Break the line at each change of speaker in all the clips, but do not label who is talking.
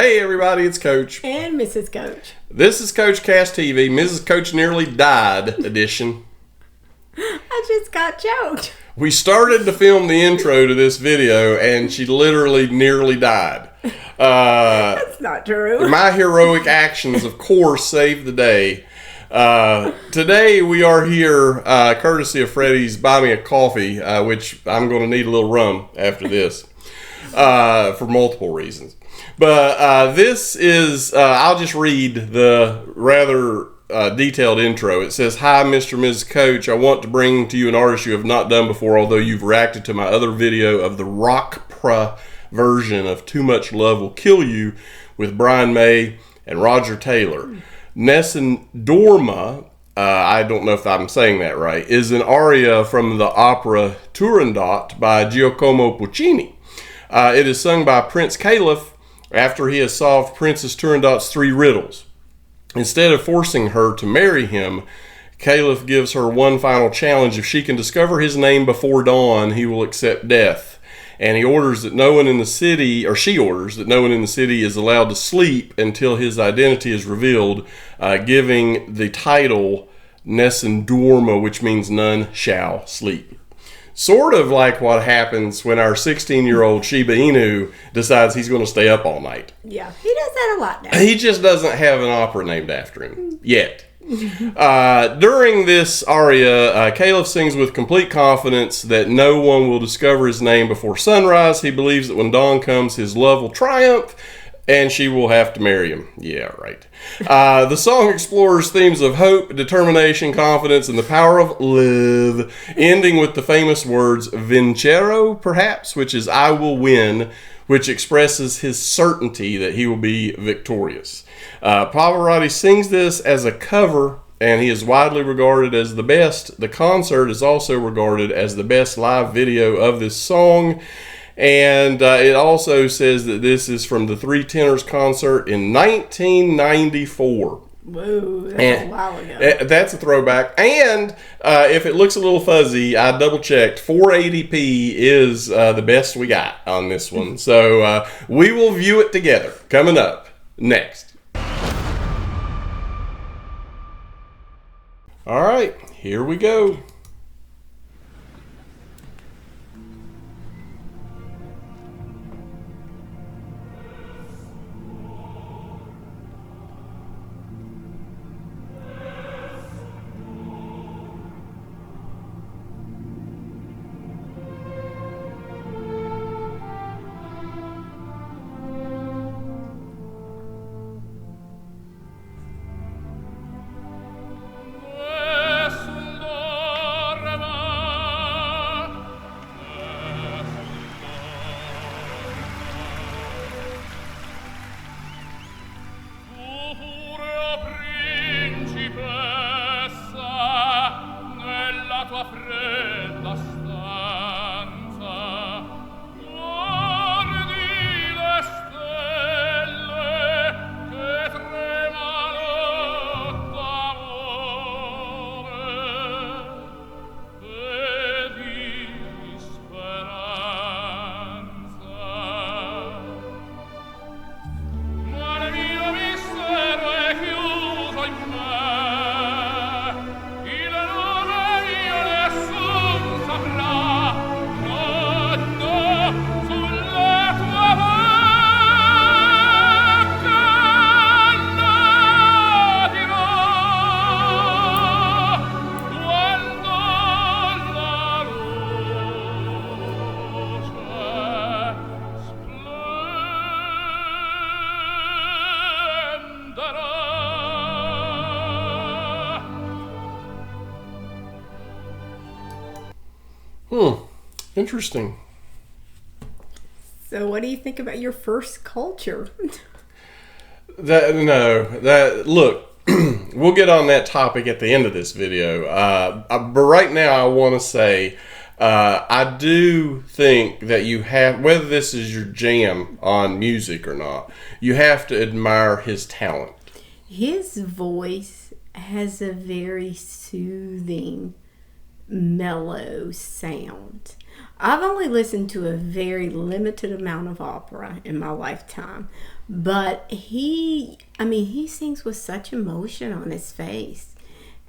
Hey everybody, it's Coach.
And Mrs. Coach.
This is CoachCastTV, Mrs. Coach Nearly Died edition.
I just got choked.
We started to film the intro to this video and she literally nearly died.
That's not true.
My heroic actions, of course, saved the day. Today we are here courtesy of Freddie's Buy Me a Coffee, which I'm going to need a little rum after this for multiple reasons. But this is, I'll just read the rather detailed intro. It says, "Hi, Mr. and Mrs. Coach. I want to bring to you an artist you have not done before, although you've reacted to my other video of the rock version of Too Much Love Will Kill You with Brian May and Roger Taylor. Nessun Dorma," I don't know if I'm saying that right, "is an aria from the opera Turandot by Giacomo Puccini. It is sung by Prince Caliph after he has solved Princess Turandot's 3 riddles. Instead of forcing her to marry him, Caliph gives her one final challenge. If she can discover his name before dawn, he will accept death. And he orders that no one in the city, or she orders that no one in the city is allowed to sleep until his identity is revealed, giving the title Nessun Dorma, which means none shall sleep." Sort of like what happens when our 16-year-old Shiba Inu decides he's going to stay up all night.
Yeah, he does that a lot now.
He just doesn't have an opera named after him yet. During this aria, Caliph sings with complete confidence that no one will discover his name before sunrise. He believes that when dawn comes, his love will triumph and she will have to marry him. Yeah, right. The song explores themes of hope, determination, confidence, and the power of love, ending with the famous words "vincero," perhaps, which is "I will win," which expresses his certainty that he will be victorious. Pavarotti sings this as a cover, and he is widely regarded as the best. The concert is also regarded as the best live video of this song. And it also says that this is from the Three Tenors concert in 1994.
Whoa, that's a while ago.
That's a throwback. And if it looks a little fuzzy, I double-checked. 480p is the best we got on this one. So we will view it together. Coming up next. All right, here we go. Interesting.
So what do you think about your first culture?
Look, we'll get on that topic at the end of this video. But right now I want to say, I do think that you have, whether this is your jam on music or not, you have to admire his talent.
His voice has a very soothing, mellow sound. I've only listened to a very limited amount of opera in my lifetime, but he sings with such emotion on his face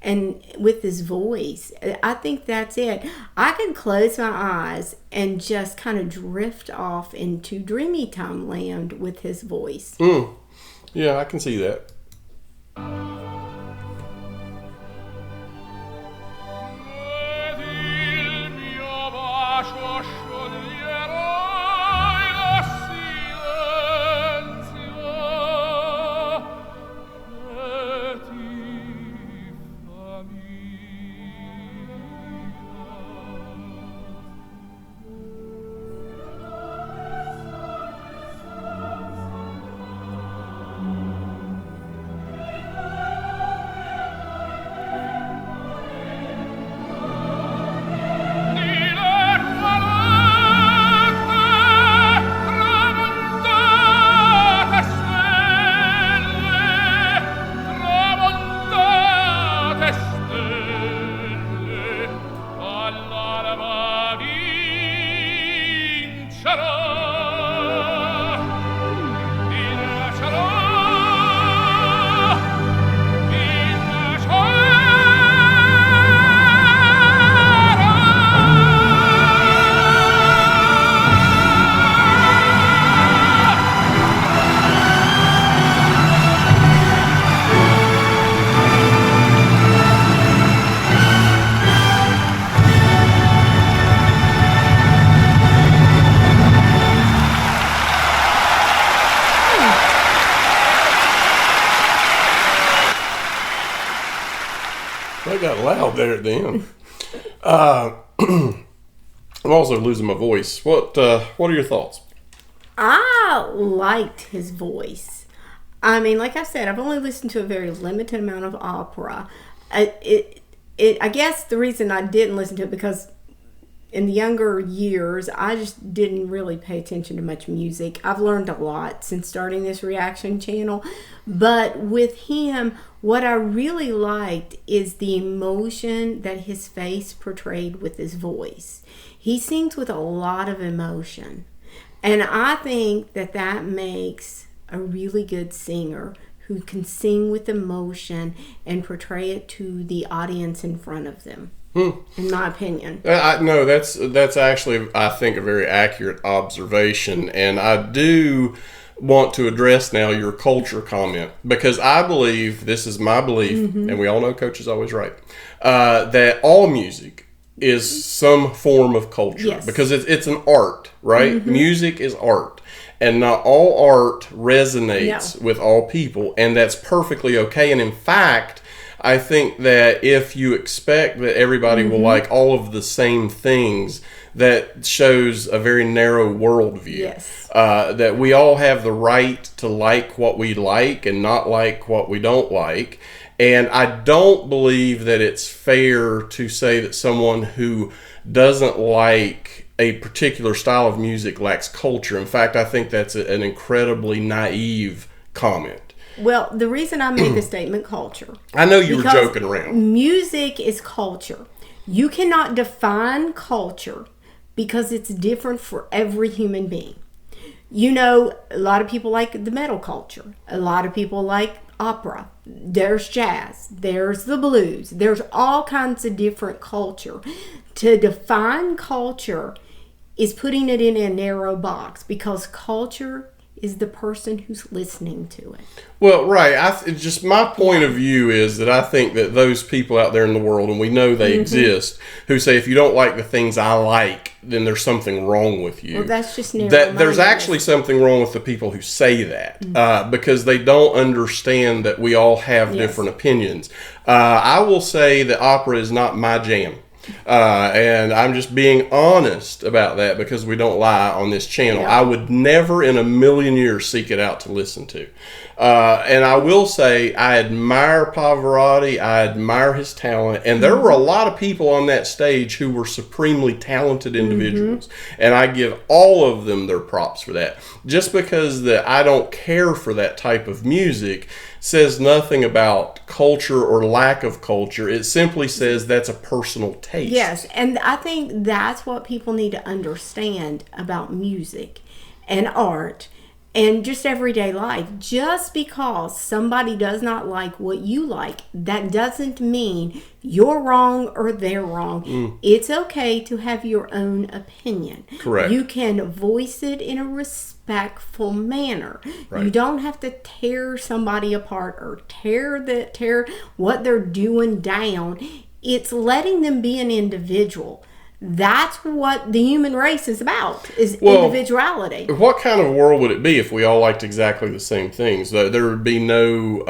and with his voice. I think that's it. I can close my eyes and just kind of drift off into dreamy time land with his voice.
Yeah, I can see that. That got loud there at the end. I'm also losing my voice. What are your thoughts?
I liked his voice. I mean, like I said, I've only listened to a very limited amount of opera. I guess the reason I didn't listen to it because in the younger years, I just didn't really pay attention to much music. I've learned a lot since starting this reaction channel. But with him, what I really liked is the emotion that his face portrayed with his voice. He sings with a lot of emotion. And I think that makes a really good singer who can sing with emotion and portray it to the audience in front of them. In my opinion.
No, that's actually, I think, a very accurate observation. And I do want to address now your culture comment, because I believe, this is my belief, and we all know Coach is always right, that all music is some form of culture.
Yes.
Because it's an art, right? Music is art. And not all art resonates with all people, and that's perfectly okay. And in fact, I think that if you expect that everybody will like all of the same things, that shows a very narrow worldview.
Yes.
That we all have the right to like what we like and not like what we don't like. And I don't believe that it's fair to say that someone who doesn't like a particular style of music lacks culture. In fact, I think that's an incredibly naive comment.
Well, the reason I made the statement culture.
I know you were joking around.
Music is culture. You cannot define culture because it's different for every human being. You know, a lot of people like the metal culture. A lot of people like opera. There's jazz. There's the blues. There's all kinds of different culture. To define culture is putting it in a narrow box, because culture is the person who's listening to it.
Well, right. Just my point of view is that I think that those people out there in the world, and we know they exist, who say if you don't like the things I like, then there's something wrong with you.
Well, that's just narrow-mindedness.
There's actually something wrong with the people who say that, because they don't understand that we all have different opinions. I will say that opera is not my jam. And I'm just being honest about that, because we don't lie on this channel. I would never in a million years seek it out to listen to. And I will say I admire Pavarotti. I admire his talent. And there were a lot of people on that stage who were supremely talented individuals. And I give all of them their props for that. Just because that I don't care for that type of music says nothing about culture or lack of culture. It simply says that's a personal taste.
Yes, and I think that's what people need to understand about music and art. and just everyday life. Just because somebody does not like what you like, that doesn't mean you're wrong or they're wrong. It's okay to have your own opinion.
Correct.
You can voice it in a respectful manner.
Right.
You don't have to tear somebody apart or tear what they're doing down. It's letting them be an individual. That's what the human race is about, is individuality.
What kind of world would it be if we all liked exactly the same things? There would be no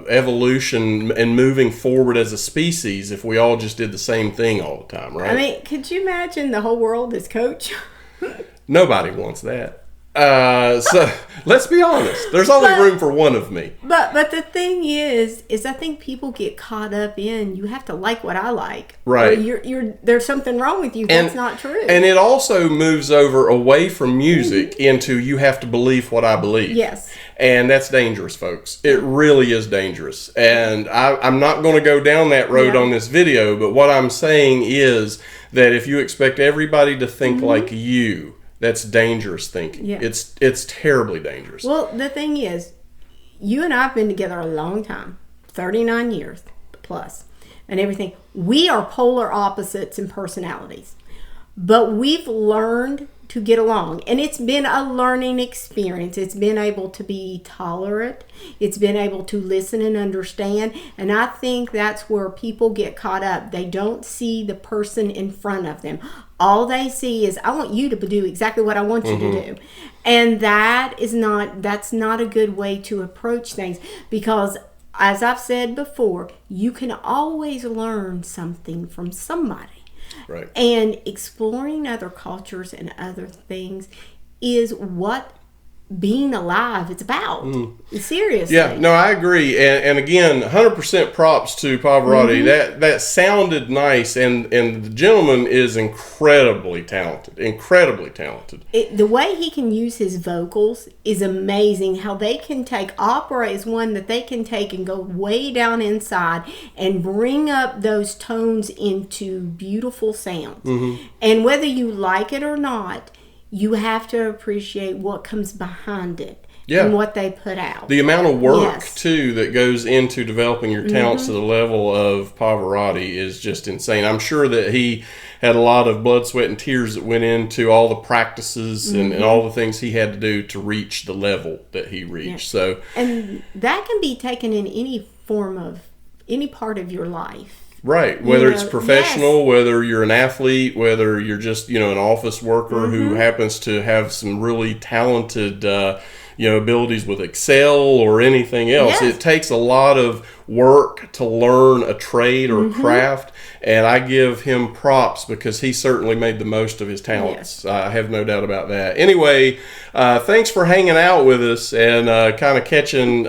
evolution and moving forward as a species if we all just did the same thing all the time, right?
I mean, could you imagine the whole world as Coach?
Nobody wants that. So let's be honest. There's only room for one of me.
But the thing is I think people get caught up in, you have to like what I like.
Right.
Or there's something wrong with you. That's not true.
And it also moves over away from music into you have to believe what I believe.
Yes.
And that's dangerous, folks. It really is dangerous. And I'm not going to go down that road on this video, but what I'm saying is that if you expect everybody to think like you, that's dangerous thinking.
Yeah.
It's terribly dangerous.
Well, the thing is, you and I have been together a long time, 39 years plus, and everything. We are polar opposites in personalities, but we've learned to get along, and it's been a learning experience. It's been able to be tolerant. It's been able to listen and understand, and I think that's where people get caught up. They don't see the person in front of them. All they see is, I want you to do exactly what I want you to do. And that's not a good way to approach things, because as I've said before, you can always learn something from somebody.
Right.
And exploring other cultures and other things is what being alive is about. Seriously.
Yeah, no, I agree. And again, 100% props to Pavarotti. That sounded nice, and the gentleman is incredibly talented. Incredibly talented.
The way he can use his vocals is amazing. How they can take, opera is one that they can take and go way down inside and bring up those tones into beautiful sounds. And whether you like it or not, you have to appreciate what comes behind it and what they put out.
The amount of work, too, that goes into developing your talents to the level of Pavarotti is just insane. I'm sure that he had a lot of blood, sweat, and tears that went into all the practices and all the things he had to do to reach the level that he reached. So,
and that can be taken in any form of, any part of your life.
Right, whether it's professional, whether you're an athlete, whether you're just, an office worker who happens to have some really talented, abilities with Excel or anything else. It takes a lot of work to learn a trade or a craft, and I give him props because he certainly made the most of his talents. I have no doubt about that. Anyway, thanks for hanging out with us and kind of catching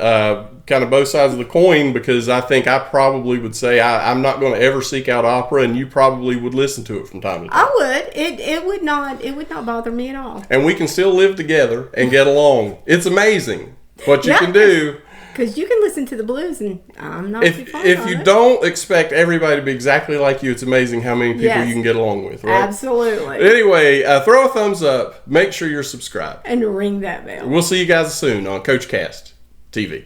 kind of both sides of the coin, because I think I probably would say I'm not going to ever seek out opera, and you probably would listen to it from time to time.
I would. It would not bother me at all.
And we can still live together and get along. It's amazing what you can do.
Because you can listen to the blues, and I'm not too far
If you don't expect everybody to be exactly like you, it's amazing how many people you can get along with, right?
Absolutely.
Anyway, throw a thumbs up. Make sure you're subscribed.
And ring that bell.
We'll see you guys soon on CoachCastTV.